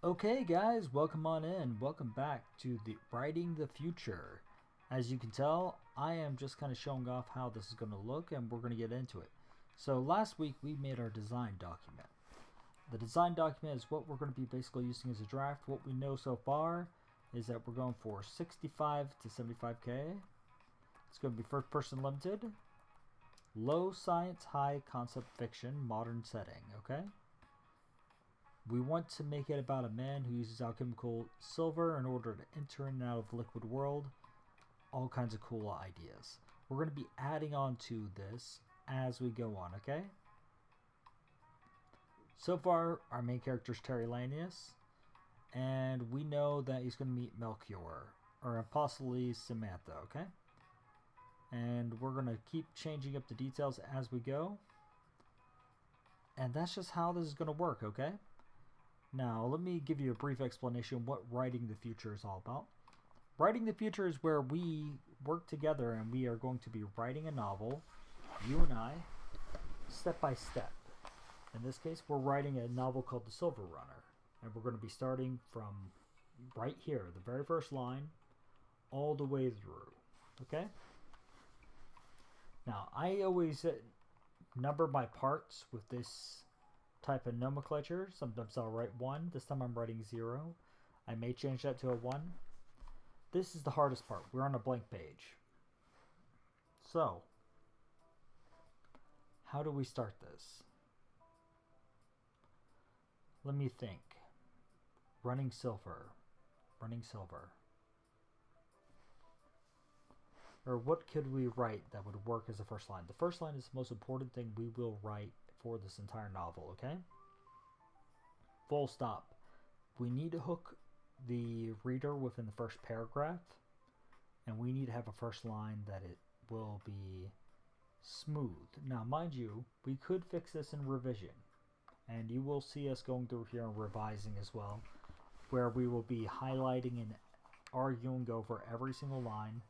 Okay, guys, welcome on in. Welcome back to the Writing the Future. As you can tell, I am just kind of showing off how this is going to look, and we're going to get into it. So last week we made our design document. The design document is what we're going to be basically using as a draft. What we know so far is that we're going for 65 to 75k. It's going to be first person limited, low science, high concept fiction, modern setting. Okay. We want to make it about a man who uses alchemical silver in order to enter in and out of the liquid world. All kinds of cool ideas. We're going to be adding on to this as we go on, okay? So far, our main character is Terry Lanius, and we know that he's going to meet Melchior, or possibly Samantha, okay? And we're going to keep changing up the details as we go. And that's just how this is going to work, okay? Now, let me give you a brief explanation of what Writing the Future is all about. Writing the Future is where we work together and we are going to be writing a novel, you and I, step by step. In this case, we're writing a novel called The Silverrunner, and we're going to be starting from right here, the very first line, all the way through. Okay? Now, I always number my parts with this type of nomenclature. Sometimes I'll write 1. This time I'm writing 0. I may change that to a 1. This is the hardest part. We're on a blank page. So, how do we start this? Let me think. Running silver. Running silver. Or what could we write that would work as a first line? The first line is the most important thing we will write for this entire novel, okay? Full stop. We need to hook the reader within the first paragraph, and we need to have a first line that it will be smooth. Now, mind you, we could fix this in revision, and you will see us going through here and revising as well, where we will be highlighting and arguing over every single line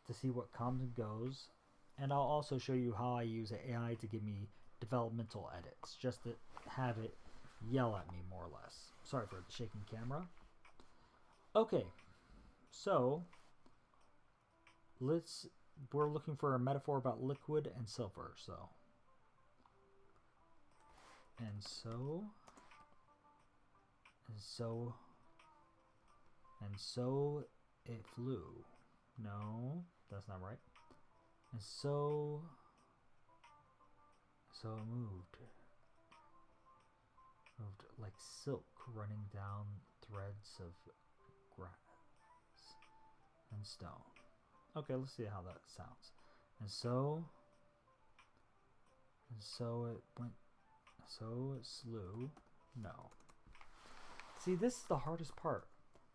to see what comes and goes. And I'll also show you how I use AI to give me developmental edits, just to have it yell at me more or less. Sorry for the shaking camera. Okay, so we're looking for a metaphor about liquid and silver. So it flew. No, that's not right. And so it moved like silk running down threads of grass and stone. Okay, let's see how that sounds. And so it went. So it slew. No. See, this is the hardest part.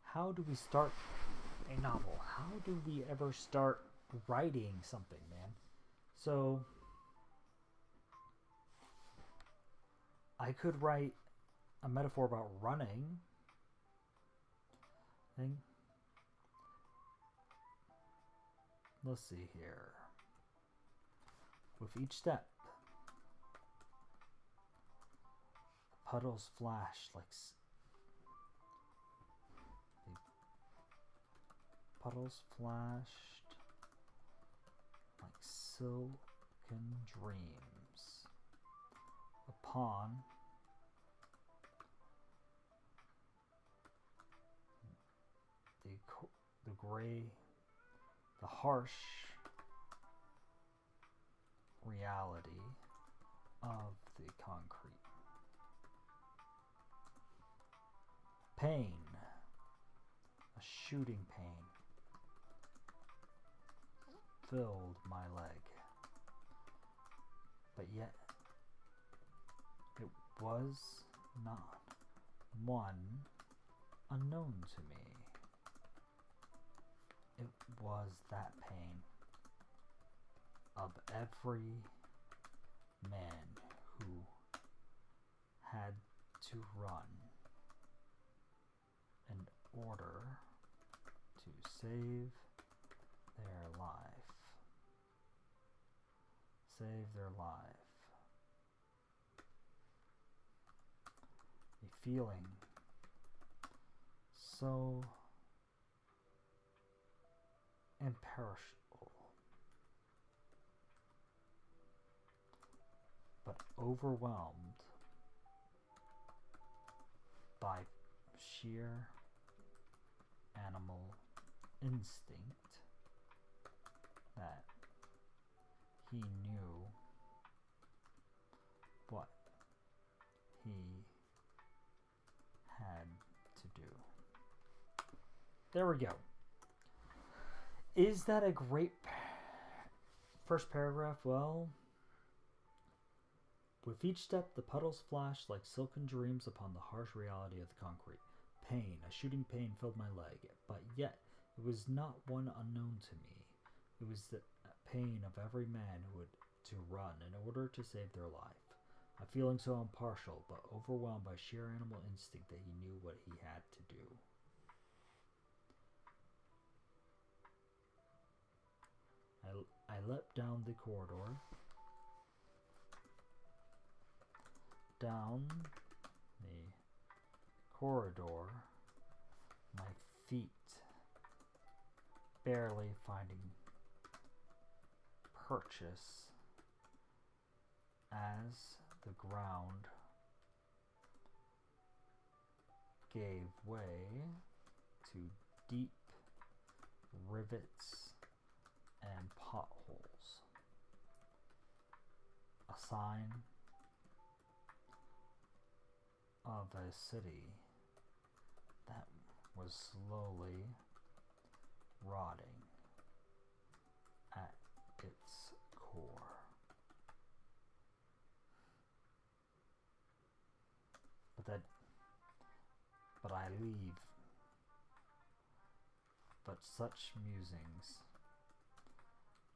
How do we start a novel? How do we ever start writing something, man? So I could write a metaphor about running. Let's see here. With each step, puddles flashed like silken dreams upon the harsh reality of the concrete. Pain, a shooting pain, filled my leg, but yet it was not one unknown to me. It was that pain of every man who had to run in order to save their life. Save their life. A feeling so imperishable, but overwhelmed by sheer animal instinct that he knew what he had to do. There we go. Is that a great first paragraph? Well, with each step, the puddles flashed like silken dreams upon the harsh reality of the concrete. Pain, a shooting pain filled my leg, but yet it was not one unknown to me. It was the pain of every man who had to run in order to save their life. A feeling so impartial, but overwhelmed by sheer animal instinct that he knew what he had to do. I leapt down the corridor. Down the corridor, my feet barely finding purchase as the ground gave way to deep rivets and potholes. A sign of a city that was slowly rotting at its core. But I leave. But such musings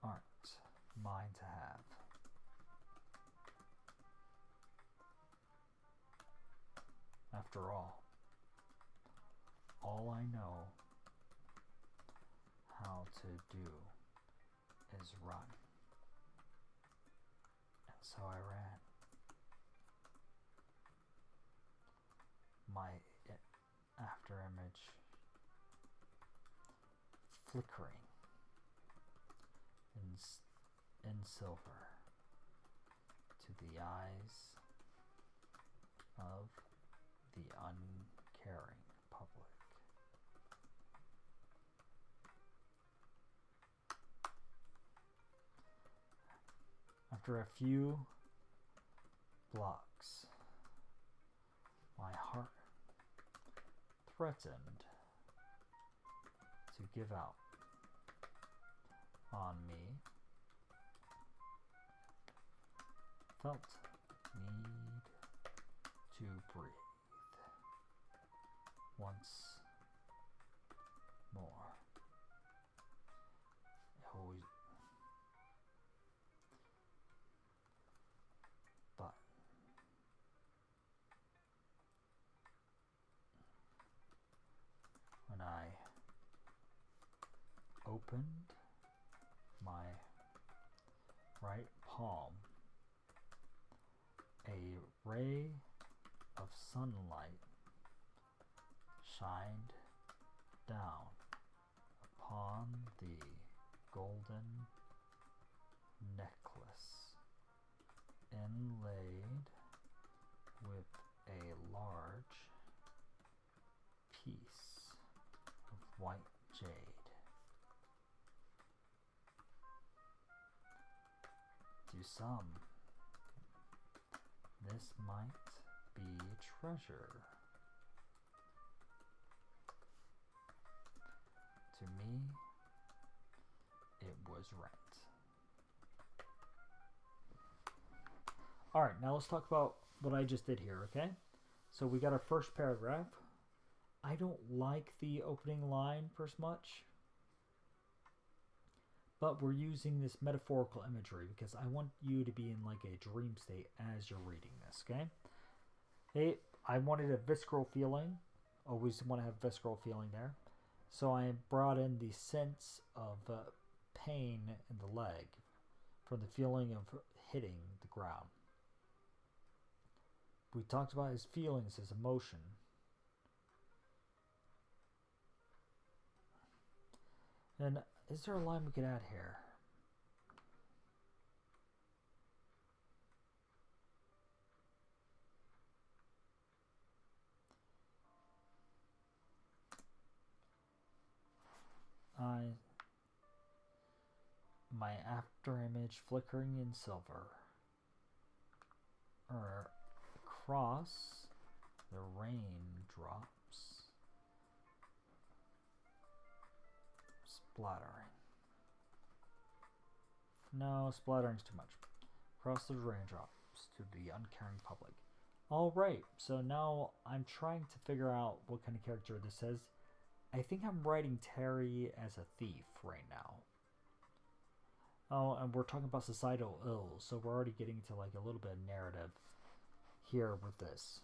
aren't mine to have. After all I know how to do is run. And so I ran. My after image flickering in silver to the eyes of the uncaring public. After a few blocks, my heart threatened to give out on me. Felt need to breathe once more. But when I opened my right palm, a ray of sunlight shined down upon the golden necklace inlaid with a large piece of white jade. To some, this might be treasure. To me, it was rent. Alright, now let's talk about what I just did here, okay? So we got our first paragraph. I don't like the opening line as much, but we're using this metaphorical imagery because I want you to be in like a dream state as you're reading this, okay? I wanted a visceral feeling. Always want to have visceral feeling there. So I brought in the sense of pain in the leg from the feeling of hitting the ground. We talked about his feelings, his emotion. And is there a line we could add here? My after image flickering in silver. Or across the raindrops splattering. No, splattering's too much. Across the raindrops to the uncaring public. Alright, so now I'm trying to figure out what kind of character this is. I think I'm writing Terry as a thief right now. Oh, and we're talking about societal ills, so we're already getting to like a little bit of narrative here with this.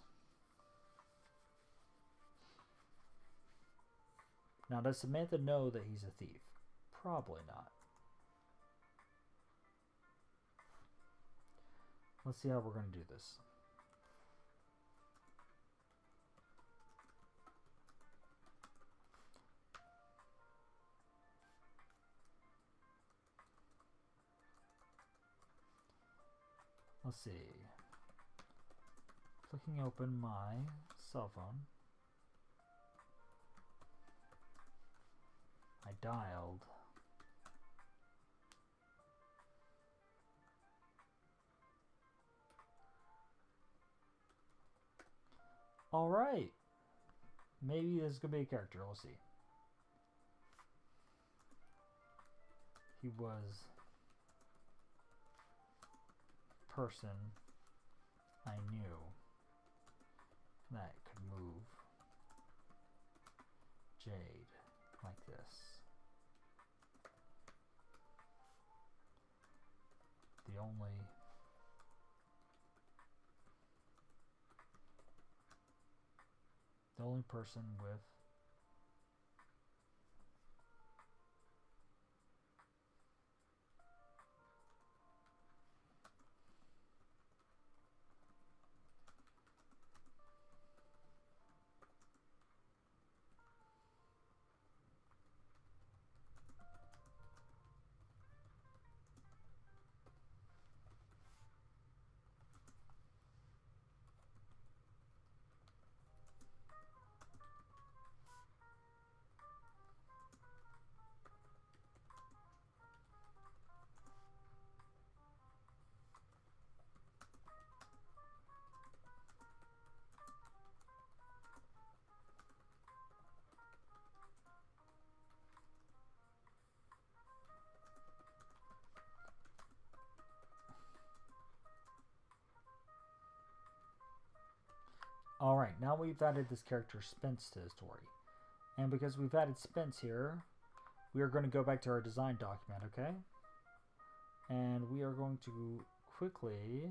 Now, does Samantha know that he's a thief? Probably not. Let's see how we're going to do this. Let's see. Flicking open my cell phone. I dialed. Alright. Maybe this is going to be a character. We'll see. He was person I knew that could move jade like this. The only person with Alright, now we've added this character Spence to the story. And because we've added Spence here, we are going to go back to our design document, okay? And we are going to quickly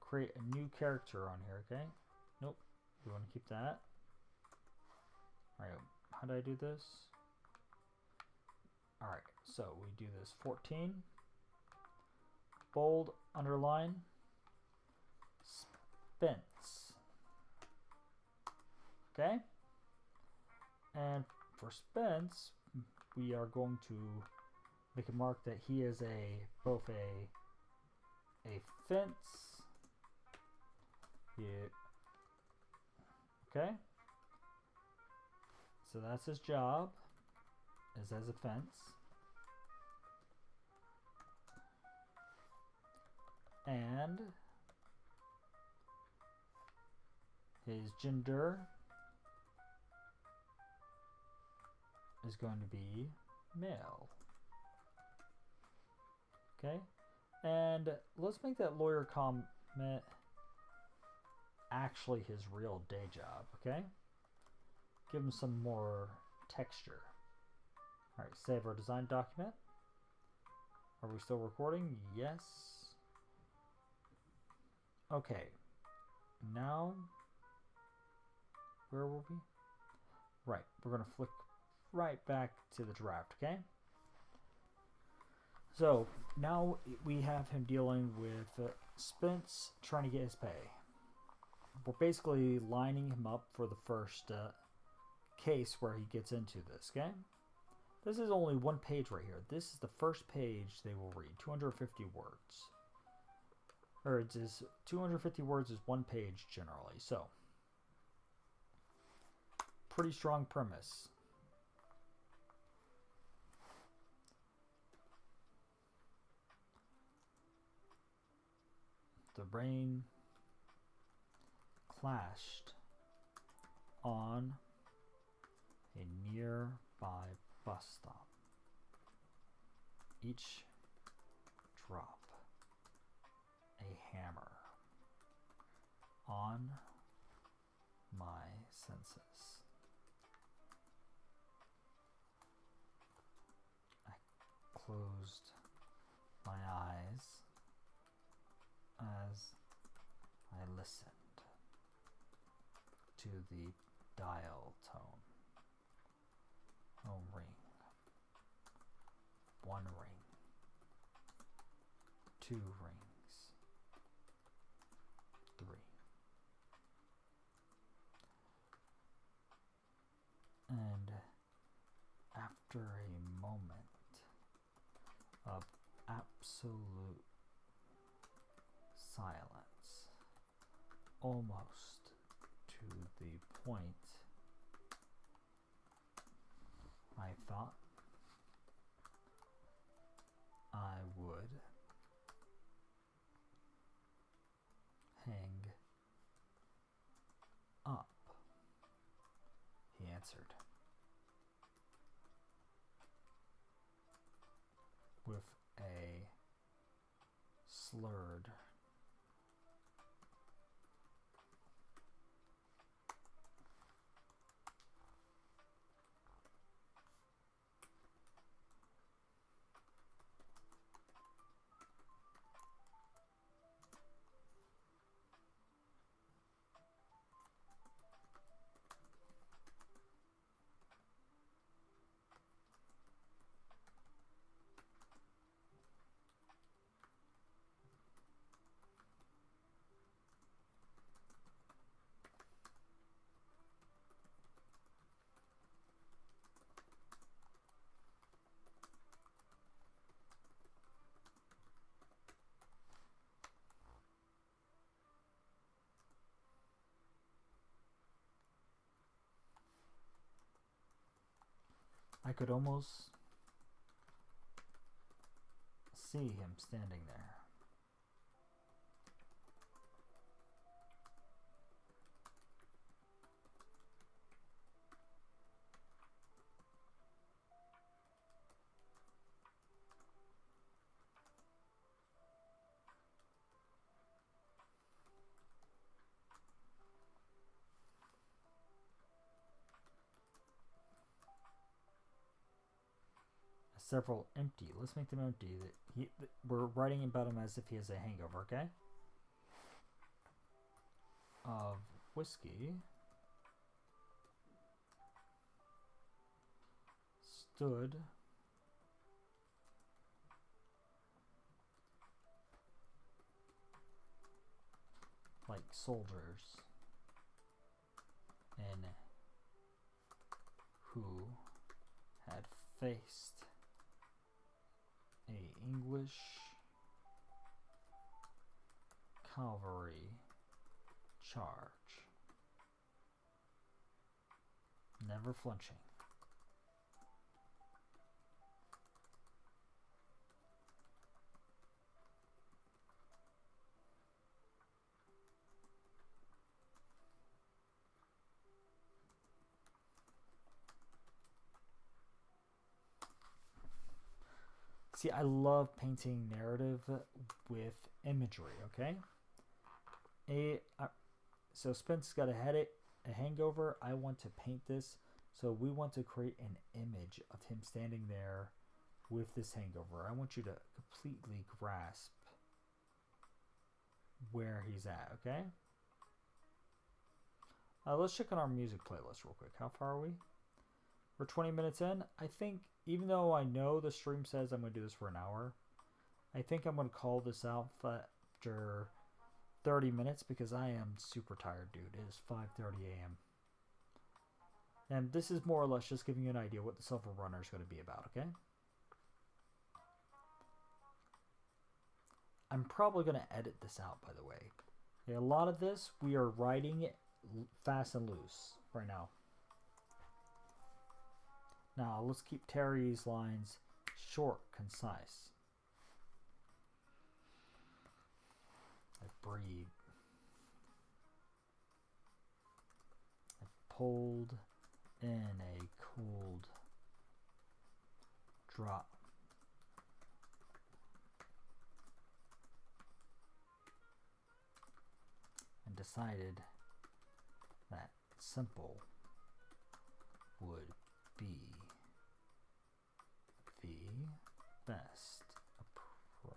create a new character on here, okay? Nope, we want to keep that. Alright, how do I do this? Alright, so we do this 14, bold, underline, Spence. Okay? And for Spence, we are going to make a mark that he is both a fence. Yeah. Okay? So that's his job, is as a fence. And his gender is going to be male. Okay? And let's make that lawyer comment actually his real day job, okay? Give him some more texture. Alright, save our design document. Are we still recording? Yes. Okay. Now, where were we? Right, we're going to flick right back to the draft, okay? So, now we have him dealing with Spence trying to get his pay. We're basically lining him up for the first case where he gets into this, okay? This is only one page right here. This is the first page they will read. 250 words. Or it is 250 words is one page generally. So, pretty strong premise. The rain clashed on a nearby bus stop. Each drop a hammer on my senses. I closed my eyes as I listened to the dial tone. A ring. One ring. Two rings. Three. And after a moment of absolute silence, almost to the point I thought I would hang up, he answered, with a slurred I could almost see him standing there. Several empty. Let's make them empty. We're writing about him as if he has a hangover, okay? Of whiskey stood like soldiers and who had faced a English cavalry charge, never flinching. See, I love painting narrative with imagery, okay? So Spence got a hangover. I want to paint this. So we want to create an image of him standing there with this hangover. I want you to completely grasp where he's at, okay? Let's check on our music playlist real quick. How far are we? We're 20 minutes in. I think, even though I know the stream says I'm going to do this for an hour, I think I'm going to call this out after 30 minutes because I am super tired, dude. It is 5:30 a.m. And this is more or less just giving you an idea what the Silverrunner is going to be about, okay? I'm probably going to edit this out, by the way. Okay, a lot of this, we are writing it fast and loose right now. Now, let's keep Terry's lines short, concise. I breathe. I pulled in a cooled drop. And decided that simple would be the best approach.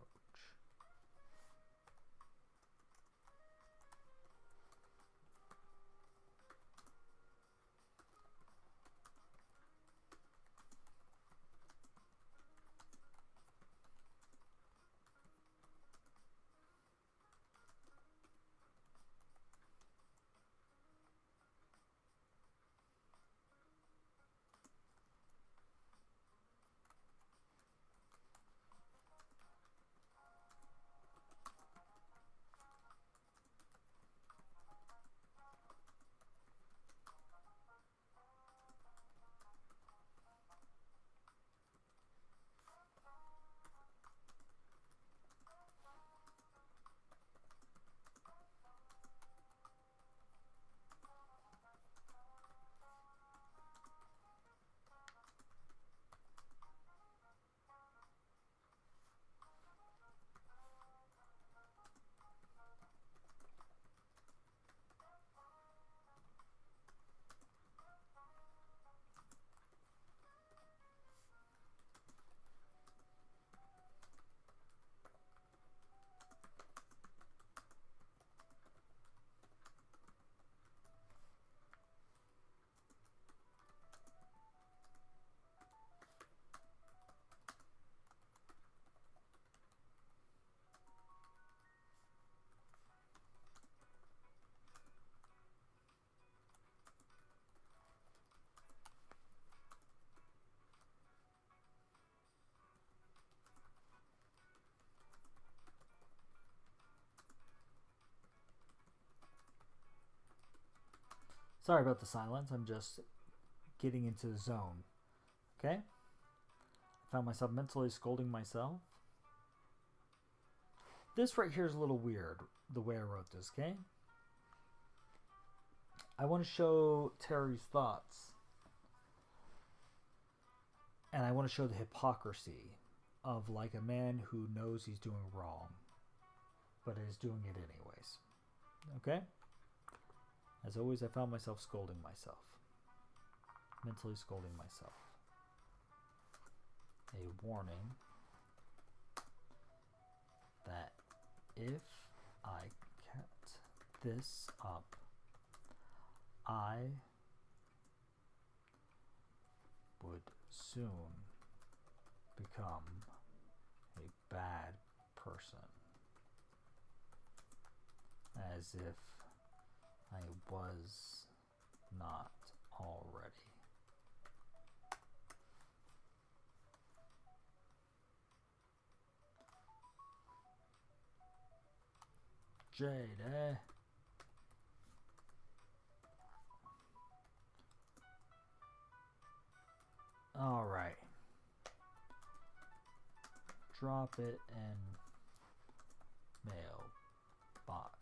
Sorry about the silence. I'm just getting into the zone. Okay? I found myself mentally scolding myself. This right here is a little weird, the way I wrote this, okay? I want to show Terry's thoughts. And I want to show the hypocrisy of like a man who knows he's doing wrong, but is doing it anyways. Okay? As always, I found myself scolding myself. Mentally scolding myself. A warning that if I kept this up, I would soon become a bad person. As if I was not already. Jade, eh? Alright. Drop it in mailbox.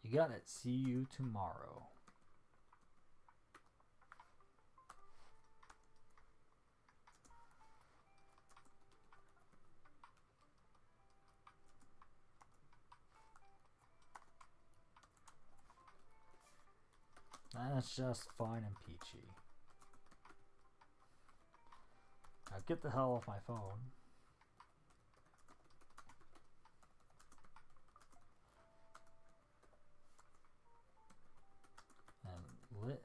You got it. See you tomorrow. That's just fine and peachy. Now get the hell off my phone. And let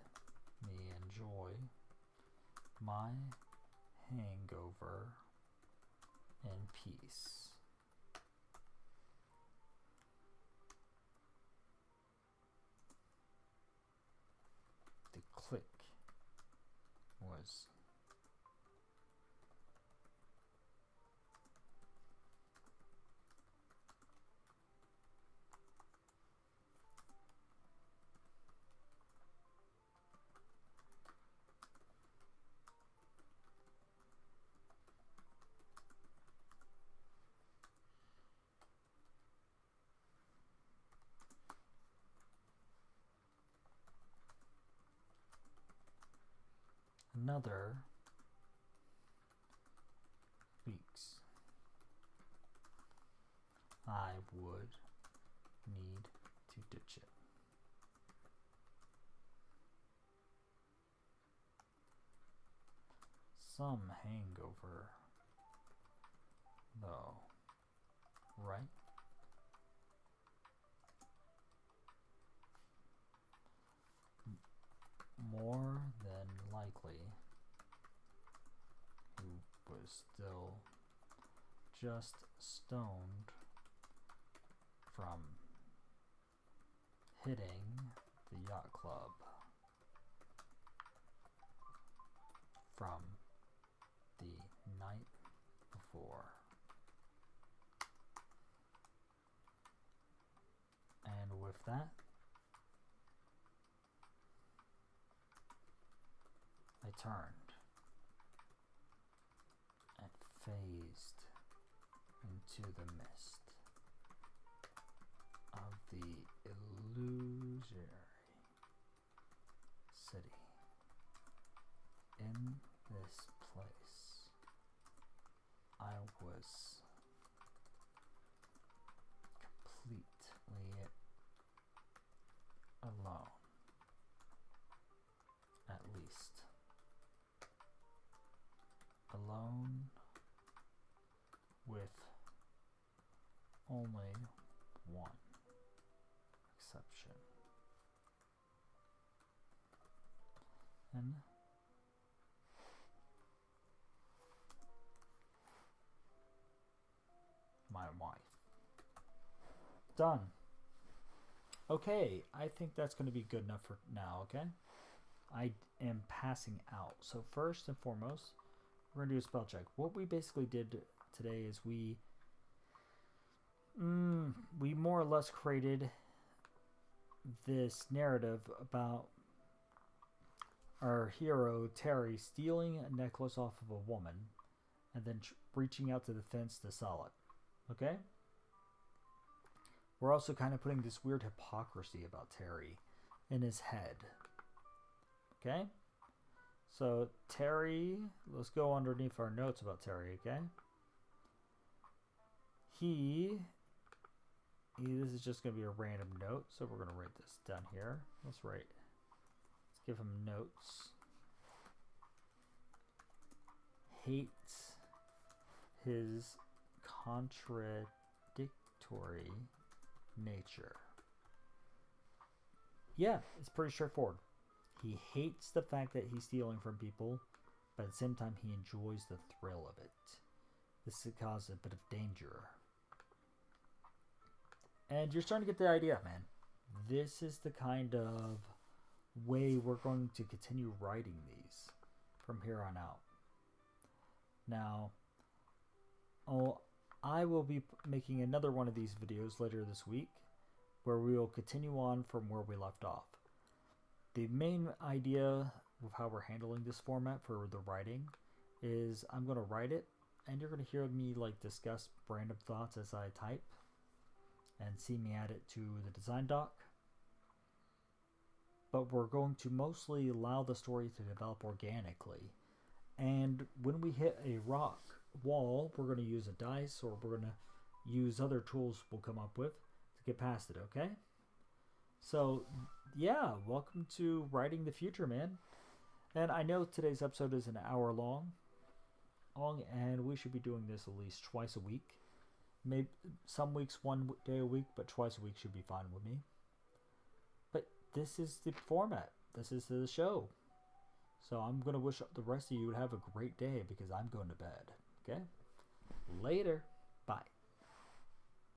me enjoy my hangover in peace. The click was another weeks. I would need to ditch it. Some hangover, though, right? More than likely, who was still just stoned from hitting the yacht club from the night before. And with that, I turned and phased into the mist of the illusory city. In this place, I was completely alone, at least. Alone with only one exception. And my wife. Done. Okay, I think that's going to be good enough for now, okay? I am passing out. So first and foremost, we're going to do a spell check. What we basically did today is we more or less created this narrative about our hero, Terry, stealing a necklace off of a woman and then reaching out to the fence to sell it. Okay? We're also kind of putting this weird hypocrisy about Terry in his head. Okay? So, Terry, let's go underneath our notes about Terry, okay? This is just going to be a random note, so we're going to write this down here. Let's give him notes. Hates his contradictory nature. Yeah, it's pretty straightforward. He hates the fact that he's stealing from people, but at the same time he enjoys the thrill of it. This could cause a bit of danger. And you're starting to get the idea, man. This is the kind of way we're going to continue writing these from here on out. Now, I will be making another one of these videos later this week where we will continue on from where we left off. The main idea of how we're handling this format for the writing is I'm going to write it and you're going to hear me like discuss random thoughts as I type and see me add it to the design doc. but we're going to mostly allow the story to develop organically. And when we hit a rock wall, we're going to use a dice, or we're going to use other tools we'll come up with to get past it, okay? So, yeah, welcome to Writing the Future, man. And I know today's episode is an hour long, and we should be doing this at least twice a week. Maybe some weeks 1 day a week, but twice a week should be fine with me. But this is the format. This is the show. So I'm going to wish the rest of you would have a great day because I'm going to bed. Okay? Later.